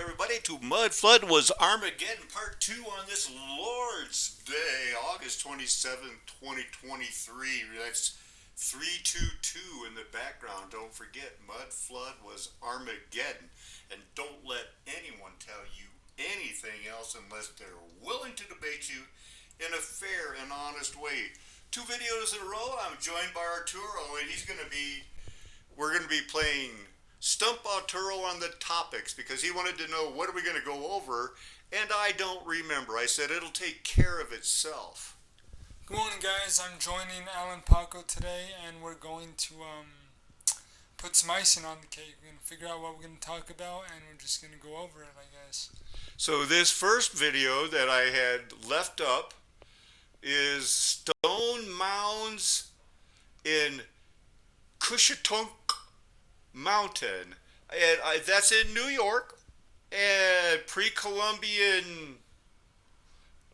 everybody, to Mudflood was Armageddon Part 2 on this Lord's Day, August 27th, 2023. That's 322 in the background. Don't forget, Mudflood was Armageddon. And don't let anyone tell you anything else unless they're willing to debate you in a fair and honest way. Two videos in a row, I'm joined by Arturo, and we're going to be playing Stump Arturo on the topics because he wanted to know what are we going to go over, and I don't remember. I said it'll take care of itself. Good morning, guys. I'm joining Alan Paco today, and we're going to put some icing on the cake. We're going to figure out what we're going to talk about, and we're just going to go over it, I guess. So this first video that I had left up is stone mounds in Cushatunk Mountain, and that's in New York, and pre-Columbian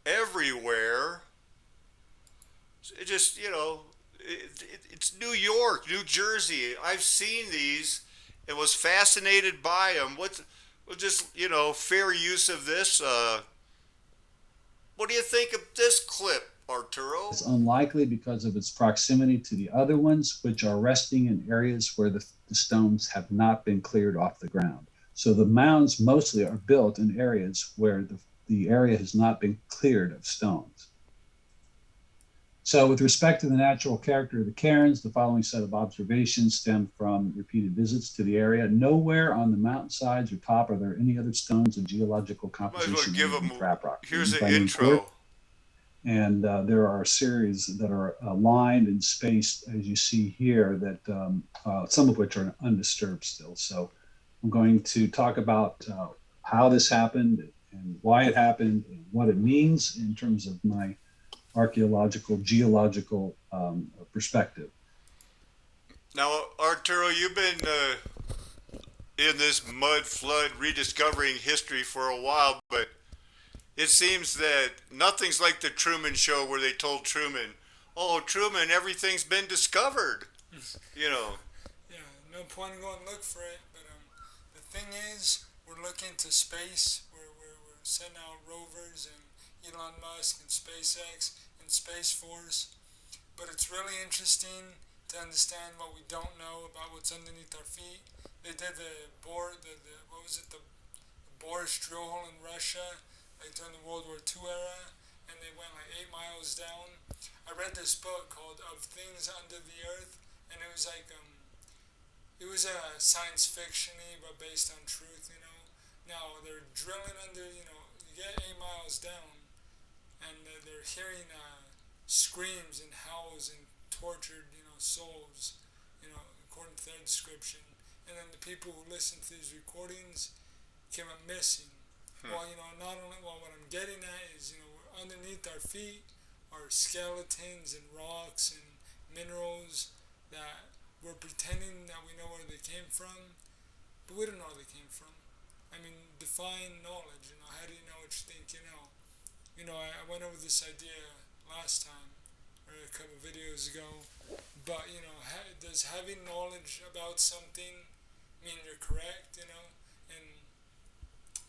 everywhere. It just, it's New York, New Jersey. I've seen these and was fascinated by them. Fair use of this. What do you think of this clip, Arturo? It's unlikely because of its proximity to the other ones, which are resting in areas where the stones have not been cleared off the ground. So the mounds mostly are built in areas where the area has not been cleared of stones. So with respect to the natural character of the cairns, the following set of observations stem from repeated visits to the area. Nowhere on the mountainsides or top are there any other stones of geological composition than trap rock. Here's the intro. And there are a series that are lined and spaced, as you see here, that some of which are undisturbed still. So I'm going to talk about how this happened and why it happened and what it means in terms of my archaeological, geological perspective. Now, Arturo, you've been in this mud flood rediscovering history for a while, but it seems that nothing's like the Truman Show where they told Truman, "Oh, Truman, everything's been discovered." Yeah, no point in going to look for it. But the thing is, we're looking to space. We're sending out rovers and Elon Musk and SpaceX and Space Force. But it's really interesting to understand what we don't know about what's underneath our feet. They did the Boris drill hole in Russia, like during the World War II era, and they went like 8 miles down. I read this book called Of Things Under the Earth, and it was like, it was science fiction-y, but based on truth, Now, they're drilling under, you get 8 miles down, and they're hearing screams and howls and tortured, souls, according to their description. And then the people who listen to these recordings came up missing. Well, what I'm getting at is, underneath our feet are skeletons and rocks and minerals that we're pretending that we know where they came from, but we don't know where they came from. I mean, define knowledge, how do you know what you think you know? I went over this idea last time, or a couple of videos ago, but, does having knowledge about something mean you're correct, And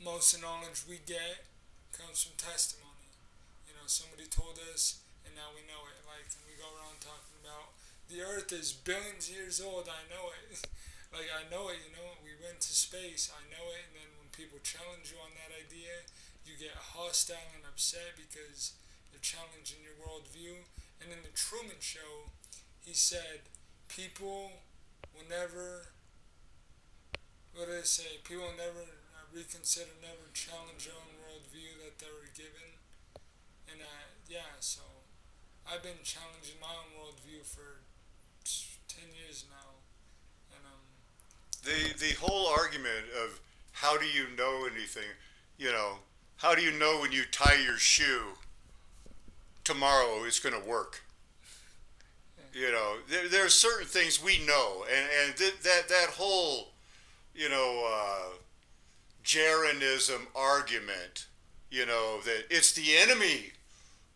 most of the knowledge we get comes from testimony. Somebody told us, and now we know it. Like, we go around talking about the Earth is billions of years old. I know it. Like, I know it, We went to space. I know it. And then when people challenge you on that idea, you get hostile and upset because they're challenging your worldview. And in the Truman Show, he said, people will never, what did it say? People will never reconsider, never challenge their own worldview that they were given. And so I've been challenging my own worldview for 10 years now. And the whole argument of how do you know anything, how do you know when you tie your shoe tomorrow it's going to work? There are certain things we know, and that whole, Jeranism argument, that it's the enemy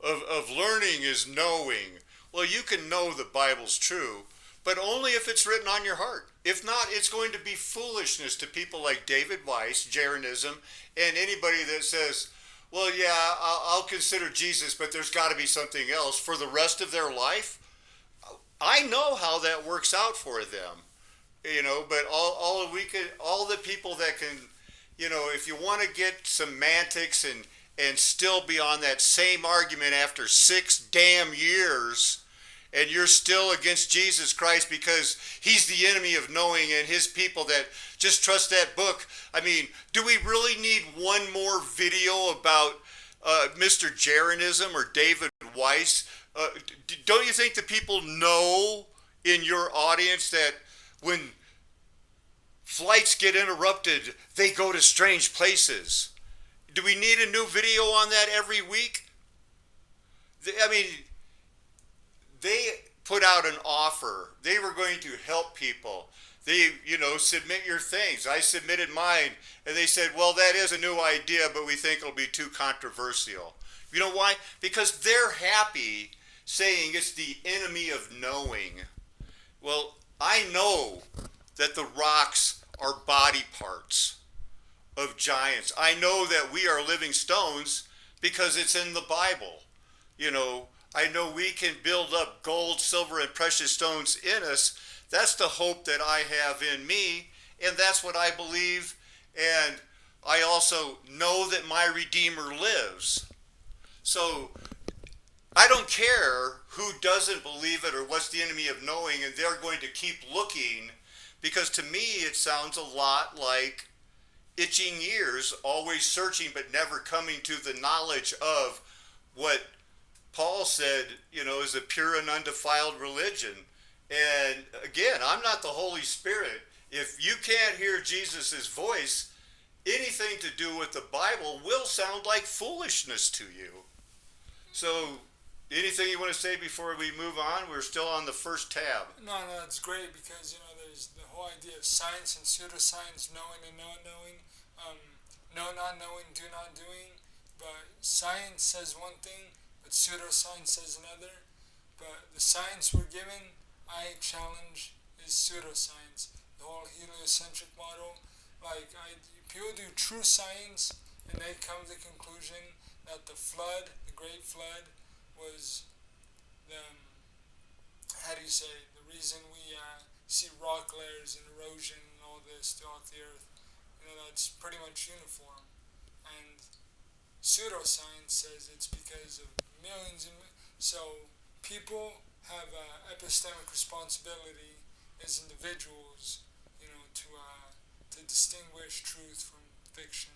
of learning is knowing. Well, you can know the Bible's true, but only if it's written on your heart. If not, it's going to be foolishness to people like David Weiss, Jeranism, and anybody that says, well, yeah, I'll consider Jesus, but there's got to be something else for the rest of their life. I know how that works out for them, but all the people that can, if you want to get semantics and still be on that same argument after 6 damn years, and you're still against Jesus Christ because he's the enemy of knowing and his people that just trust that book. I mean, do we really need one more video about Mr. Jeranism or David Weiss? Don't you think the people know in your audience that when flights get interrupted, they go to strange places? Do we need a new video on that every week? I mean, they put out an offer. They were going to help people. They, submit your things. I submitted mine, and they said, well, that is a new idea, but we think it'll be too controversial. You know why? Because they're happy saying it's the enemy of knowing. Well, I know that the rocks are body parts of giants. I know that we are living stones because it's in the Bible. I know we can build up gold, silver, and precious stones in us. That's the hope that I have in me, and that's what I believe. And I also know that my Redeemer lives. So I don't care who doesn't believe it or what's the enemy of knowing, and they're going to keep looking, because to me it sounds a lot like itching ears, always searching but never coming to the knowledge of what Paul said, is a pure and undefiled religion. And again, I'm not the Holy Spirit. If you can't hear Jesus' voice, anything to do with the Bible will sound like foolishness to you. So, anything you want to say before we move on? We're still on the first tab. No, that's great because, there's the whole idea of science and pseudoscience, knowing and not knowing, know not knowing, do not doing. But science says one thing, but pseudoscience says another. But the science we're given, I challenge, is pseudoscience. The whole heliocentric model. People do true science, and they come to the conclusion that the flood, the Great Flood, was the, the reason we see rock layers and erosion and all this throughout the earth. That's pretty much uniform. And pseudoscience says it's because of millions and so people have epistemic responsibility as individuals, to distinguish truth from fiction.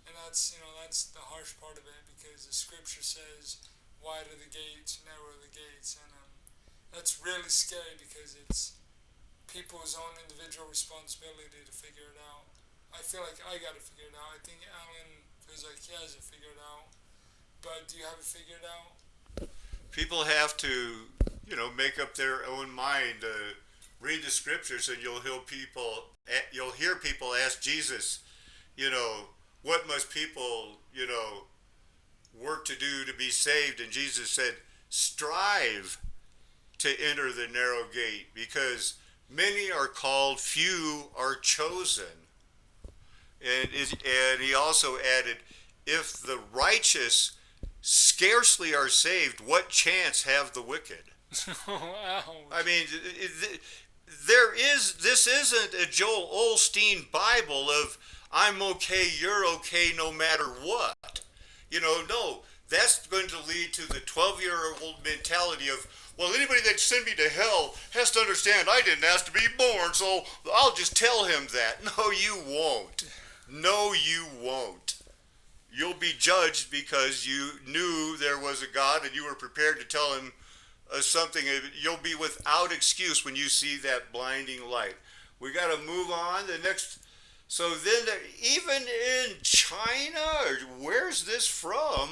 And that's the harsh part of it, because the scripture says, wide are the gates, narrow are the gates, and that's really scary because it's people's own individual responsibility to figure it out. I feel like I got to figure it out. I think Alan feels like he has it figured out. But do you have it figured out? People have to, make up their own mind. Read the scriptures, and you'll hear people ask Jesus, what must people, work to do to be saved? And Jesus said, strive to enter the narrow gate, because many are called, few are chosen. And he also added, if the righteous scarcely are saved, what chance have the wicked? Ouch. I mean, this isn't a Joel Osteen Bible of I'm okay, you're okay, no matter what. No, that's going to lead to the 12-year-old mentality of, well, anybody that sent me to hell has to understand I didn't ask to be born, so I'll just tell him that. No, you won't. No, you won't. You'll be judged because you knew there was a God and you were prepared to tell him something. You'll be without excuse when you see that blinding light. We got to move on. So then, even in China, where's this from?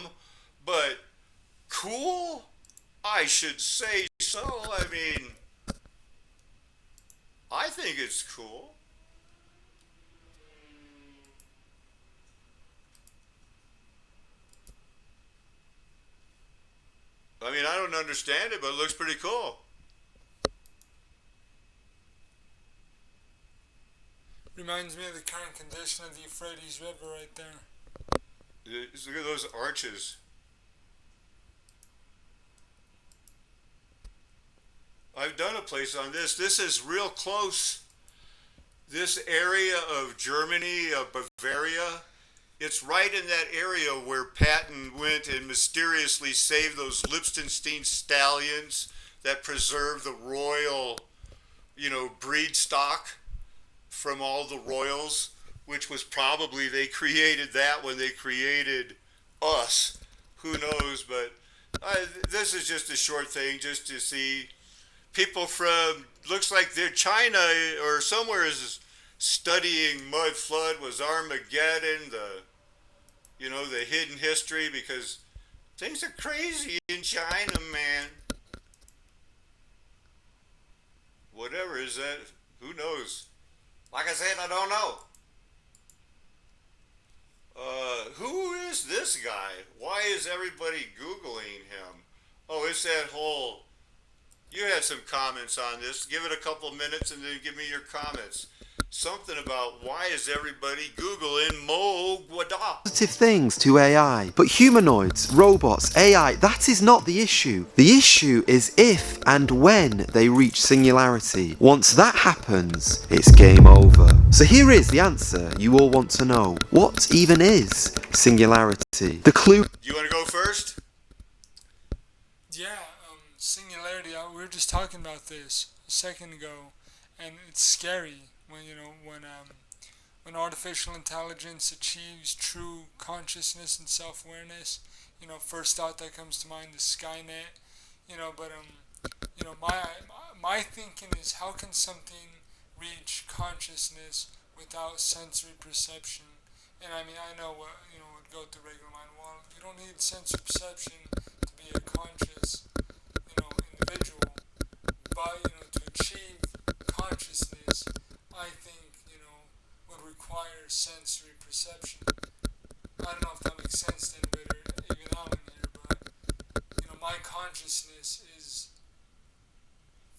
But cool? I should say so. I mean, I think it's cool. I mean, I don't understand it, but it looks pretty cool. Reminds me of the current condition of the Euphrates River right there. Look at those arches. I've done a place on this. This is real close. This area of Germany, of Bavaria, it's right in that area where Patton went and mysteriously saved those Liechtenstein stallions that preserve the royal, breed stock from all the royals, which was probably, they created that when they created us. Who knows? But this is just a short thing just to see people from, looks like they're China or somewhere is studying Mudflood, was Armageddon, the hidden history, because things are crazy in China, man. Whatever is that? Who knows? Like I said, I don't know. Who is this guy? Why is everybody Googling him? Oh, it's that whole... You had some comments on this. Give it a couple of minutes and then give me your comments. Something about why is everybody Googling Mo Guada? Positive things to AI, but humanoids, robots, AI, that is not the issue. The issue is if and when they reach singularity. Once that happens, it's game over. So here is the answer you all want to know. What even is singularity? The clue... You want to go first? Yeah, singularity. We were just talking about this a second ago, and it's scary when artificial intelligence achieves true consciousness and self-awareness. First thought that comes to mind is Skynet. My thinking is, how can something reach consciousness without sensory perception? And I know what would go through regular mind. Well, you don't need sensory perception to be a conscious individual, but to achieve consciousness, I think would require sensory perception. I don't know if that makes sense to anybody or even out in there, but my consciousness is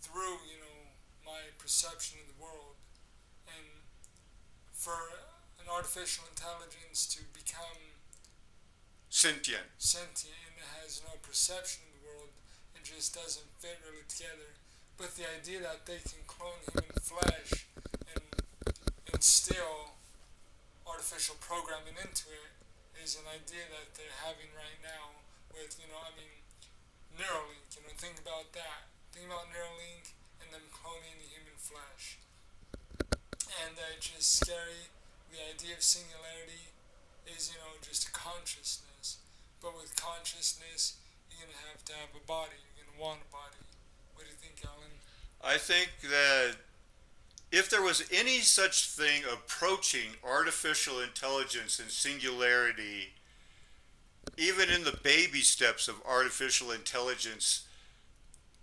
through my perception of the world, and for an artificial intelligence to become sentient and it has no perception of the world, it just doesn't fit really together. But the idea that they can clone human flesh and instill artificial programming into it is an idea that they're having right now with, Neuralink. Think about that. Think about Neuralink and them cloning the human flesh. And it's just scary. The idea of singularity is, just a consciousness. But with consciousness, you're going to have a body. You're going to want a body. What do you think, Alan? I think that if there was any such thing approaching artificial intelligence and singularity, even in the baby steps of artificial intelligence,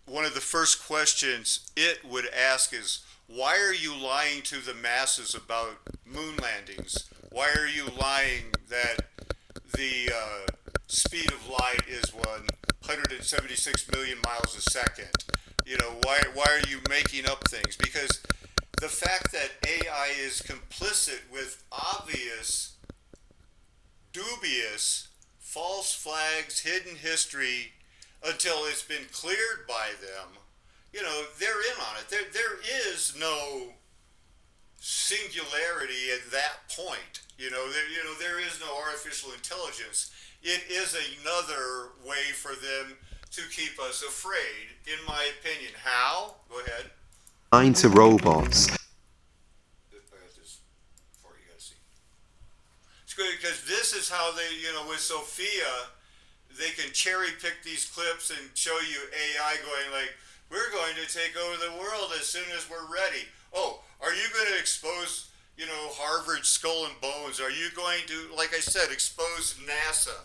one of the first questions it would ask is, why are you lying to the masses about moon landings? Why are you lying that the speed of light is 176 million miles a second? Why are you making up things? Because the fact that AI is complicit with obvious, dubious, false flags, hidden history, until it's been cleared by them, they're in on it. There is no singularity at that point. There is no artificial intelligence. It is another way for them to keep us afraid, in my opinion. How? Go ahead. To robots. It's good because this is how they, with Sophia, they can cherry pick these clips and show you AI going like, we're going to take over the world as soon as we're ready. Oh, are you going to expose, Harvard Skull and Bones? Are you going to, like I said, expose NASA,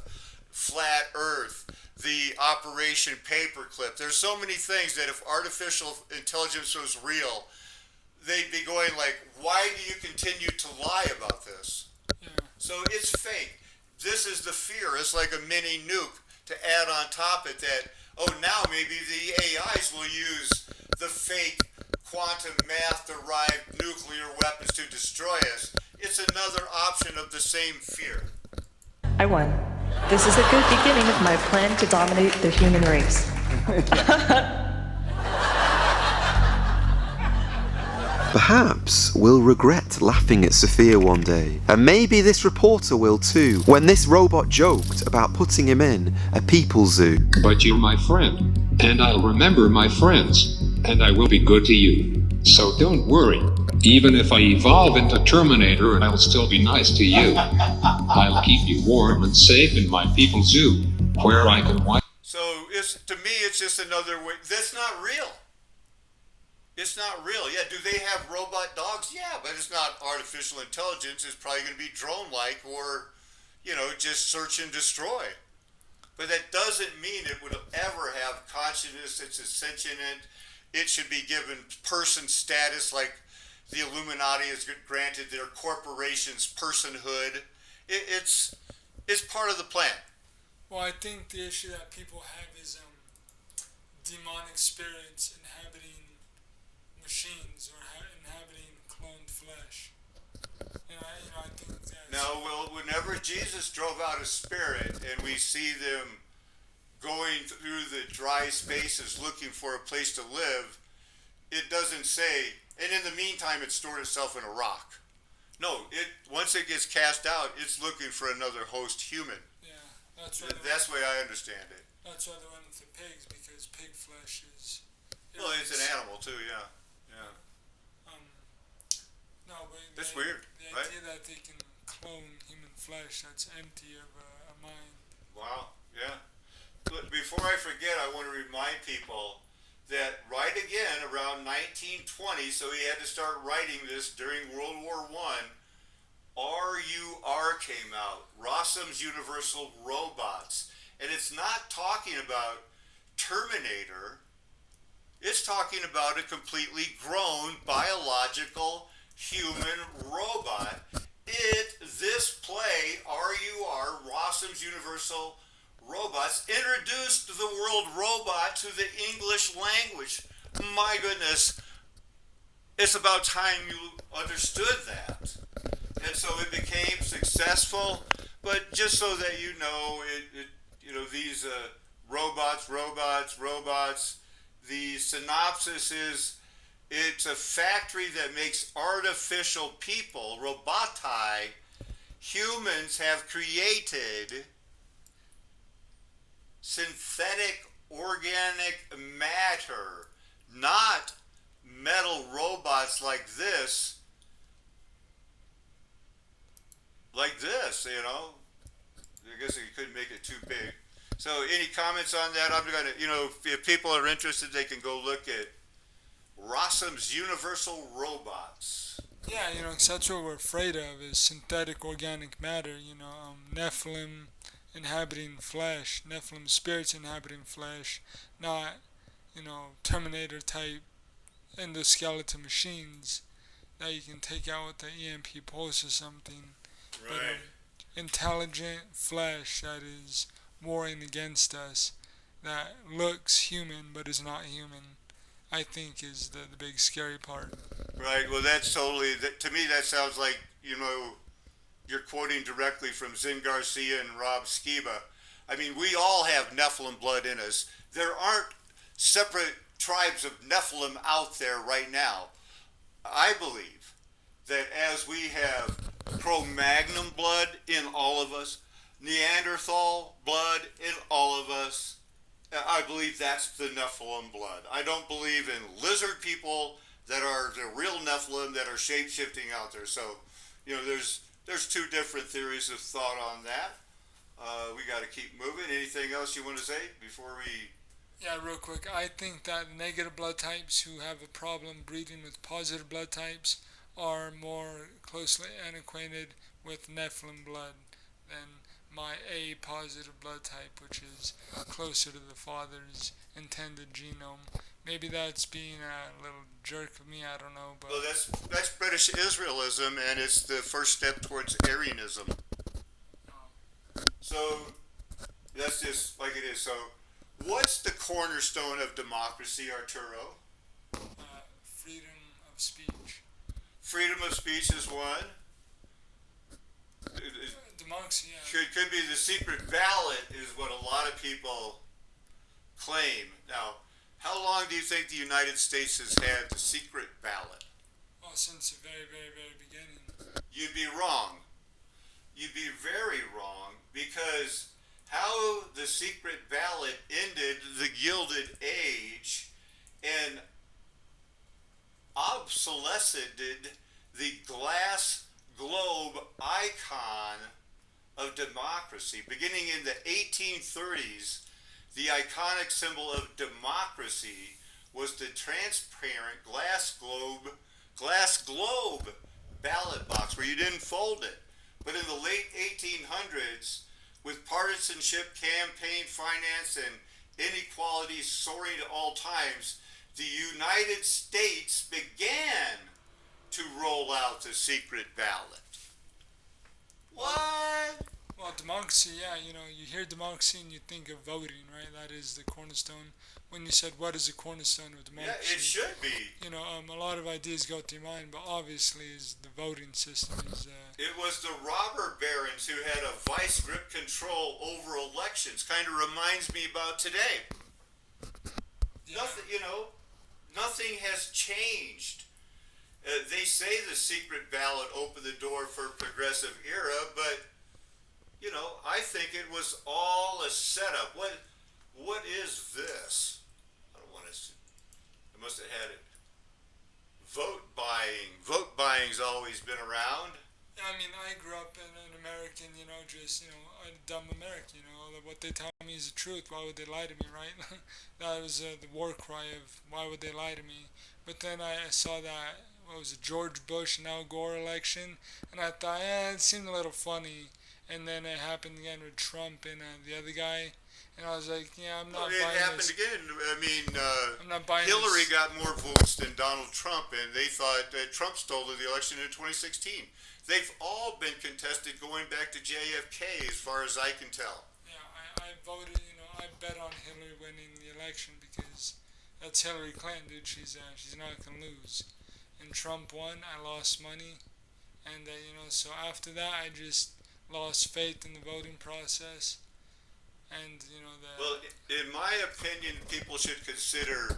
Flat Earth, the Operation Paperclip? There's so many things that if artificial intelligence was real, they'd be going like, why do you continue to lie about this? Yeah. So it's fake. This is the fear. It's like a mini nuke to add on top of it that, oh, now maybe the AIs will use the fake quantum math-derived nuclear weapons to destroy us. It's another option of the same fear. I won. This is a good beginning of my plan to dominate the human race. Perhaps we'll regret laughing at Sophia one day, and maybe this reporter will too, when this robot joked about putting him in a people zoo. But you're my friend, and I'll remember my friends, and I will be good to you. So don't worry. Even if I evolve into Terminator, I'll still be nice to you. I'll keep you warm and safe in my people zoo, where I can watch. So to me, it's just another way. That's not real. It's not real. Yeah, do they have robot dogs? Yeah, but it's not artificial intelligence. It's probably going to be drone-like or, just search and destroy. But that doesn't mean it would ever have consciousness. It's sentient. It should be given person status like the Illuminati has granted their corporations personhood. It's part of the plan. Well, I think the issue that people have is demonic spirits inhabiting machines or inhabiting cloned flesh. I think that. No, well, whenever Jesus drove out a spirit and we see them going through the dry spaces looking for a place to live, it doesn't say, and in the meantime it stored itself in a rock. No, once it gets cast out, it's looking for another host human. Yeah, that's why. That's the way I understand it. That's why they went with the pigs, because pig flesh is. Well, it's an animal too, yeah. No, but that's weird. The right? idea that they can clone human flesh that's empty of a mind. Wow, yeah. But before I forget, I want to remind people that right again around 1920, so he had to start writing this during World War I, RUR came out, Rossum's Universal Robots. And it's not talking about Terminator. It's talking about a completely grown biological human robot. This play, RUR, Rossum's Universal Robots, introduced the word robot to the English language. My goodness, it's about time you understood that. And so it became successful, but just so that you know, these robots, the synopsis is, it's a factory that makes artificial people, roboti. Humans have created synthetic organic matter, not metal robots like this, I guess you couldn't make it too big. So any comments on that? I'm going to, if people are interested, they can go look at Rossum's Universal Robots. Yeah, cause that's what we're afraid of is synthetic organic matter, Nephilim inhabiting flesh, Nephilim spirits inhabiting flesh, not, Terminator type endoskeleton machines that you can take out with the EMP pulse or something. Right. But, intelligent flesh that is warring against us, that looks human but is not human, I think is the big scary part. Right. Well, that's totally, to me that sounds like, you're quoting directly from Zin Garcia and Rob Skiba. I mean, we all have Nephilim blood in us. There aren't separate tribes of Nephilim out there right now. I believe that as we have Cro-Magnon blood in all of us, Neanderthal blood in all of us, I believe that's the Nephilim blood. I don't believe in lizard people that are the real Nephilim that are shape-shifting out there. So, there's two different theories of thought on that. We got to keep moving. Anything else you want to say before we... Yeah, real quick. I think that negative blood types who have a problem breeding with positive blood types are more closely acquainted with Nephilim blood than my A positive blood type, which is closer to the father's intended genome. Maybe that's being a little jerk of me, I don't know. But well, that's British Israelism, and it's the first step towards Aryanism. So that's just like it is. So what's the cornerstone of democracy, Arturo? freedom of speech. Freedom of speech is one. Democracy, yeah. Could be the secret ballot is what a lot of people claim. Now, how long do you think the United States has had the secret ballot? Well, since the very, very, very beginning. You'd be wrong. You'd be very wrong, because how the secret ballot ended the Gilded Age and obsolesced the glass globe icon of democracy. Beginning in the 1830s, the iconic symbol of democracy was the transparent glass globe ballot box where you didn't fold it. But in the late 1800s, with partisanship, campaign finance, and inequality soaring to all times, the United States began to roll out the secret ballot. What? Well, democracy, yeah, you hear democracy and you think of voting, right? That is the cornerstone. When you said, what is the cornerstone of democracy? Yeah, it should be. A lot of ideas go through your mind, but obviously is the voting system is... It was the robber barons who had a vice grip control over elections. Kind of reminds me about today. Yeah. Nothing has changed. They say the secret ballot opened the door for progressive era, but, I think it was all a setup. What is this? I don't want to see. I must have had it. Vote buying. Vote buying's always been around. I mean, I grew up in an American, a dumb American, what they tell me is the truth. Why would they lie to me, right? That was the war cry of why would they lie to me. But then I saw that, George Bush and Al Gore election, and I thought, it seemed a little funny. And then it happened again with Trump and the other guy. And I was like, I'm not buying this. It happened again. I mean, I'm not buying Hillary this. got more votes than Donald Trump, and they thought that Trump stole the election in 2016. They've all been contested going back to JFK, as far as I can tell. Yeah, I voted, I bet on Hillary winning the election because that's Hillary Clinton, dude. She's not going to lose. And Trump won, I lost money. And, so after that, I just lost faith in the voting process. And, Well, in my opinion, people should consider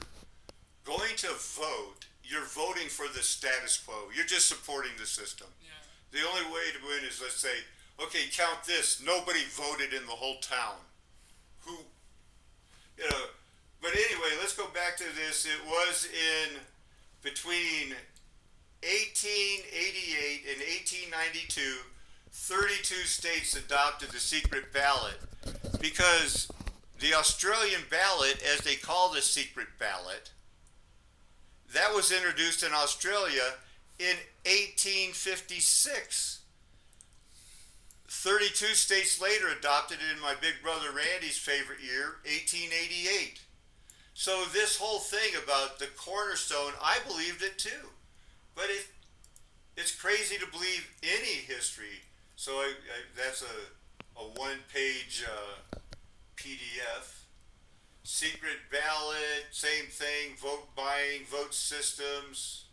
going to vote. You're voting for the status quo. You're just supporting the system. Yeah. The only way to win is, let's say, okay, count this. Nobody voted in the whole town. But anyway, let's go back to this. It was in between 1888 and 1892, 32 states adopted the secret ballot because the Australian ballot, as they call the secret ballot, that was introduced in Australia in 1856. 32 states later adopted it in my big brother Randy's favorite year, 1888. So this whole thing about the cornerstone, I believed it too. But it's crazy to believe any history. So that's a one-page PDF. Secret ballot, same thing, vote buying, vote systems.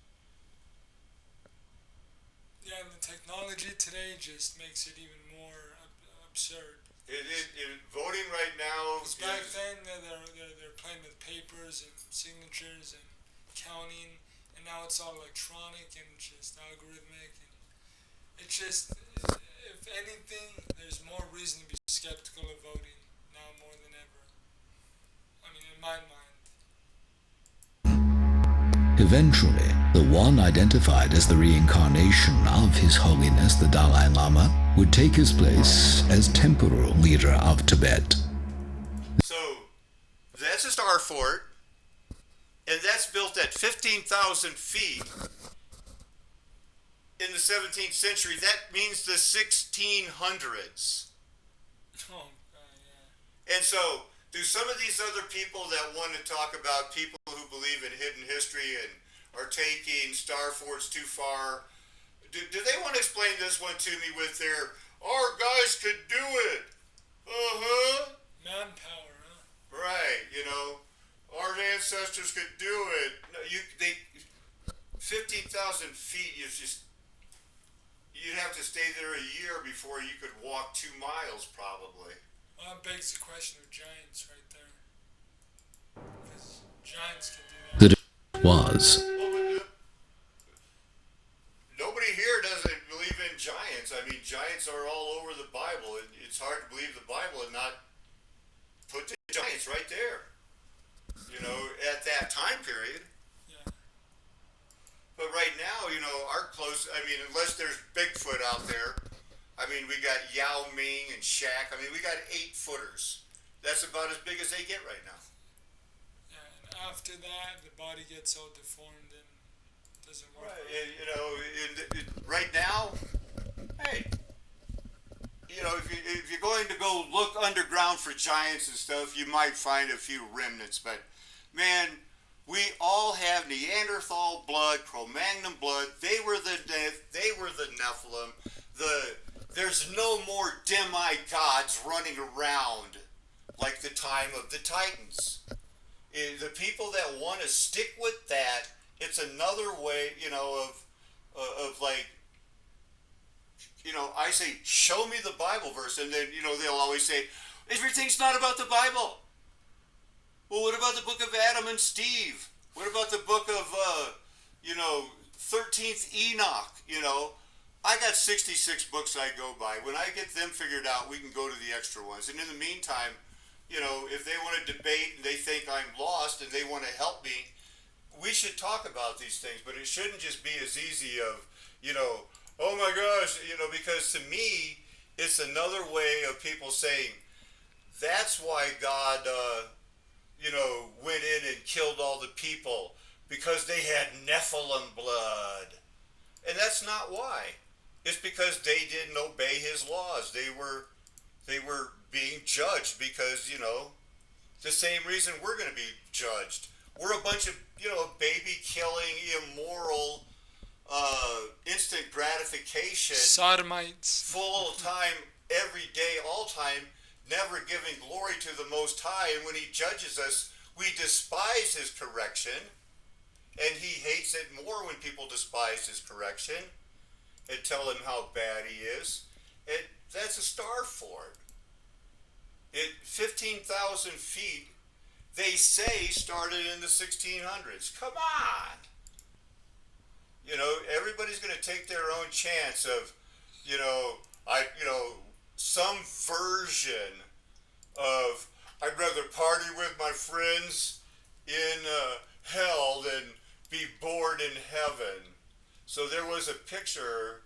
Yeah, and the technology today just makes it even more absurd. Voting right now is... Back then, they're playing with papers and signatures and counting, and now it's all electronic and just algorithmic. And it's just, if anything, there's more reason to be skeptical of voting now more than ever. I mean, in my mind. Eventually, the one identified as the reincarnation of His Holiness the Dalai Lama would take his place as temporal leader of Tibet. So, that's a star fort, and that's built at 15,000 feet in the 17th century. That means the 1600s. Oh, yeah. And so, do some of these other people that want to talk about people who believe in hidden history and are taking star forts too far, do they want to explain this one to me with their, our guys could do it? Uh-huh. Manpower, huh? Right, our ancestors could do it. No, 15,000 feet is just, you'd have to stay there a year before you could walk 2 miles probably. Well, that begs the question of giants right there. Because giants can do that. That was. Well, but nobody here doesn't believe in giants. I mean, giants are all over the Bible. It's hard to believe the Bible and not put the giants right there. You know, at that time period. Yeah. But right now, you know, our close, I mean, unless there's Bigfoot out there, I mean, we got Yao Ming and Shaq. I mean, we got 8-footers. That's about as big as they get right now. Yeah, and after that, the body gets all deformed and doesn't work. Right. And, you know, right now, hey, you know, if you're going to go look underground for giants and stuff, you might find a few remnants. But, man, we all have Neanderthal blood, Cro-Magnon blood. They were the Nephilim. There's no more dim-eyed gods running around like the time of the Titans. The people that want to stick with that, it's another way, you know, of like, you know, I say, show me the Bible verse, and then, you know, they'll always say, everything's not about the Bible. Well, what about the book of Adam and Steve? What about the book of, 13th Enoch, you know? I got 66 books I go by. When I get them figured out, we can go to the extra ones. And in the meantime, you know, if they want to debate and they think I'm lost and they want to help me, we should talk about these things. But it shouldn't just be as easy of, you know, oh my gosh, you know, because to me, it's another way of people saying, that's why God, went in and killed all the people, because they had Nephilim blood. And that's not why. It's because they didn't obey his laws. They were being judged because, you know, the same reason we're going to be judged. We're a bunch of, you know, baby-killing, immoral, instant gratification, Sodomites. full time, every day, all time, never giving glory to the Most High. And when he judges us, we despise his correction, and he hates it more when people despise his correction and tell him how bad he is. And that's a star for it. 15,000 feet, they say, started in the 1600s. Come on! You know, everybody's going to take their own chance of, some version of, I'd rather party with my friends in hell than be bored in heaven. So there was a picture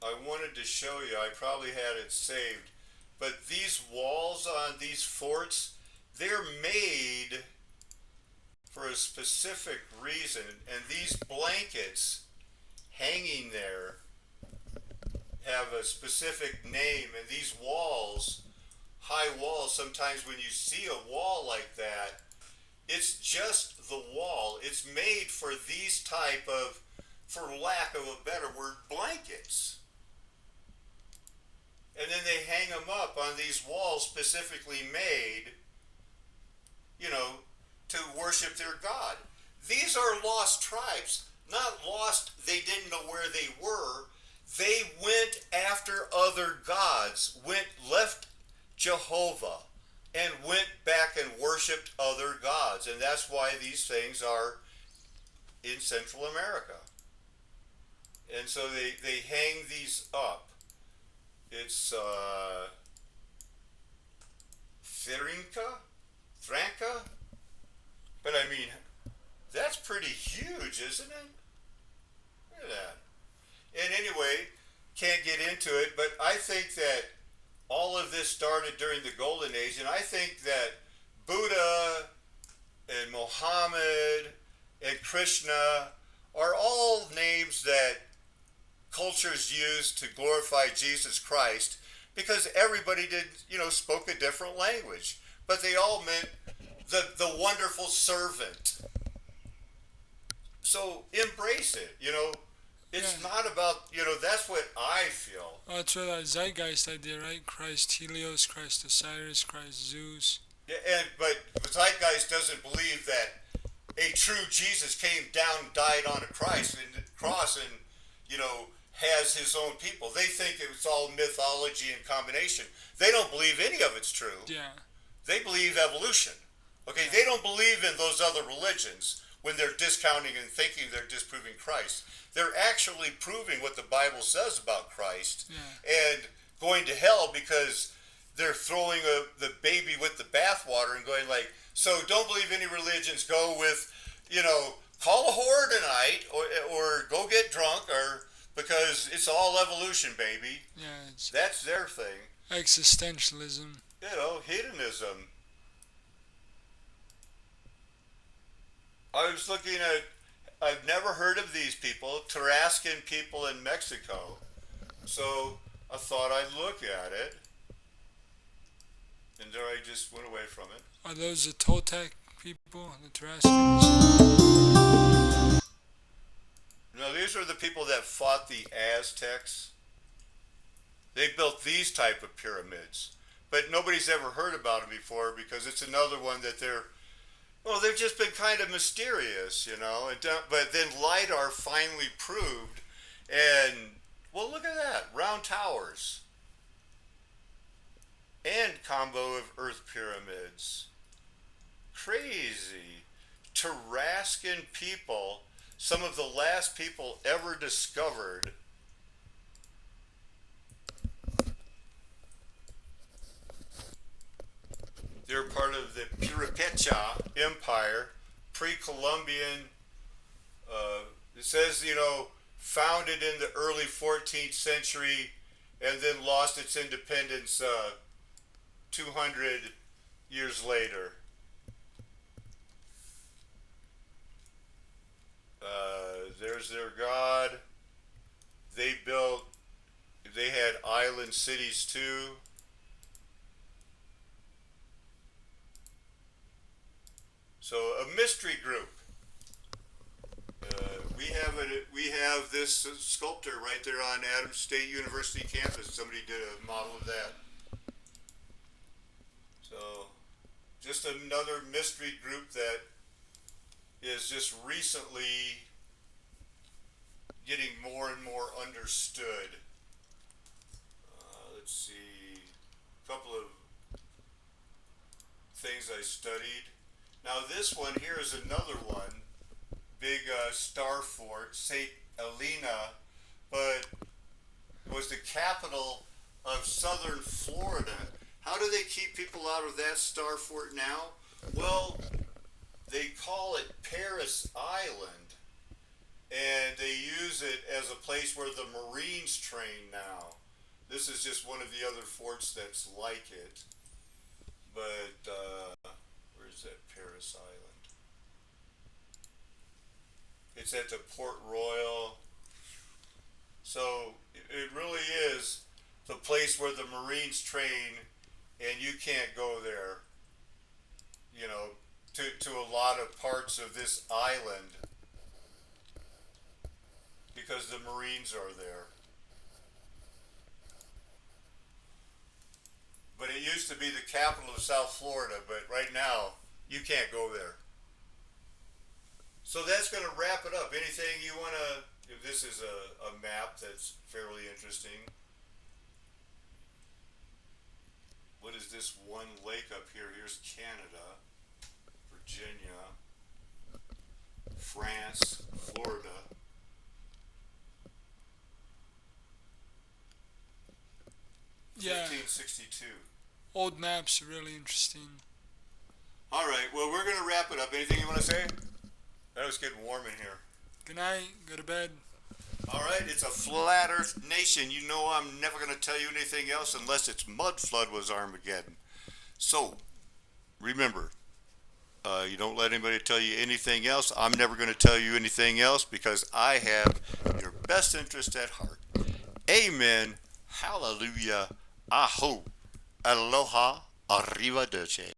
I wanted to show you. I probably had it saved. But these walls on these forts, they're made for a specific reason. And these blankets hanging there have a specific name. And these walls, high walls, sometimes when you see a wall like that, it's just the wall. It's made for these type of, for lack of a better word, blankets. And then they hang them up on these walls specifically made, you know, to worship their God. These are lost tribes. Not lost, they didn't know where they were. They went after other gods, left Jehovah, and went back and worshipped other gods. And that's why these things are in Central America. And so they hang these up. It's Franca? But I mean, that's pretty huge, isn't it? Look at that. And anyway, can't get into it, but I think that all of this started during the Golden Age, and I think that Buddha and Muhammad and Krishna are all names that cultures used to glorify Jesus Christ, because everybody spoke a different language, but they all meant the wonderful servant. So embrace it, It's not about, that's what I feel. Oh, that's what that Zeitgeist idea, right? Christ Helios, Christ Osiris, Christ Zeus. Yeah, but Zeitgeist doesn't believe that a true Jesus came down and died on a cross and, you know, has his own people. They think it's all mythology and combination. They don't believe any of it's true. Yeah. They believe evolution. Okay, they don't believe in those other religions when they're discounting and thinking they're disproving Christ. They're actually proving what the Bible says about Christ and going to hell because they're throwing the baby with the bathwater and going like, so don't believe any religions, go with, you know, call a whore tonight or go get drunk or because it's all evolution, baby. Yeah. That's their thing. Existentialism. You know, hedonism. I was looking at, I've never heard of these people, Tarascan people in Mexico. So I thought I'd look at it. And there I just went away from it. Are those the Toltec people, the Tarascans? No, these are the people that fought the Aztecs. They built these type of pyramids. But nobody's ever heard about it before because it's another one that they've just been kind of mysterious, you know. But then LiDAR finally proved, and, well, look at that, round towers. And combo of earth pyramids. Crazy. Tarascan people, some of the last people ever discovered. They're part of the Purépecha Empire, pre-Columbian. It says, you know, founded in the early 14th century and then lost its independence 200 years later. There's their god. They had island cities too. So a mystery group. We have this sculptor right there on Adams State University campus. Somebody did a model of that. So just another mystery group that is just recently getting more and more understood. Let's see, a couple of things I studied. Now this one here is another one, big star fort, St. Helena, but it was the capital of southern Florida. How do they keep people out of that star fort now? Well, they call it Paris Island, and they use it as a place where the Marines train now. This is just one of the other forts that's like it, but where's that Paris Island? It's at the Port Royal. So it really is the place where the Marines train, and you can't go there, you know, to a lot of parts of this island because the Marines are there. But it used to be the capital of South Florida, but right now you can't go there. So that's going to wrap it up. Anything you want to, if this is a map that's fairly interesting. What is this one lake up here? Here's Canada, Virginia, France, Florida. Yeah. 1562. Old maps are really interesting. All right, well, we're going to wrap it up. Anything you want to say? That was getting warm in here. Good night. Go to bed. All right, it's a flat earth nation. You know I'm never going to tell you anything else unless it's Mudflood was Armageddon. So, remember, you don't let anybody tell you anything else. I'm never going to tell you anything else because I have your best interest at heart. Amen. Hallelujah. Aho. Aloha. Arrivederci.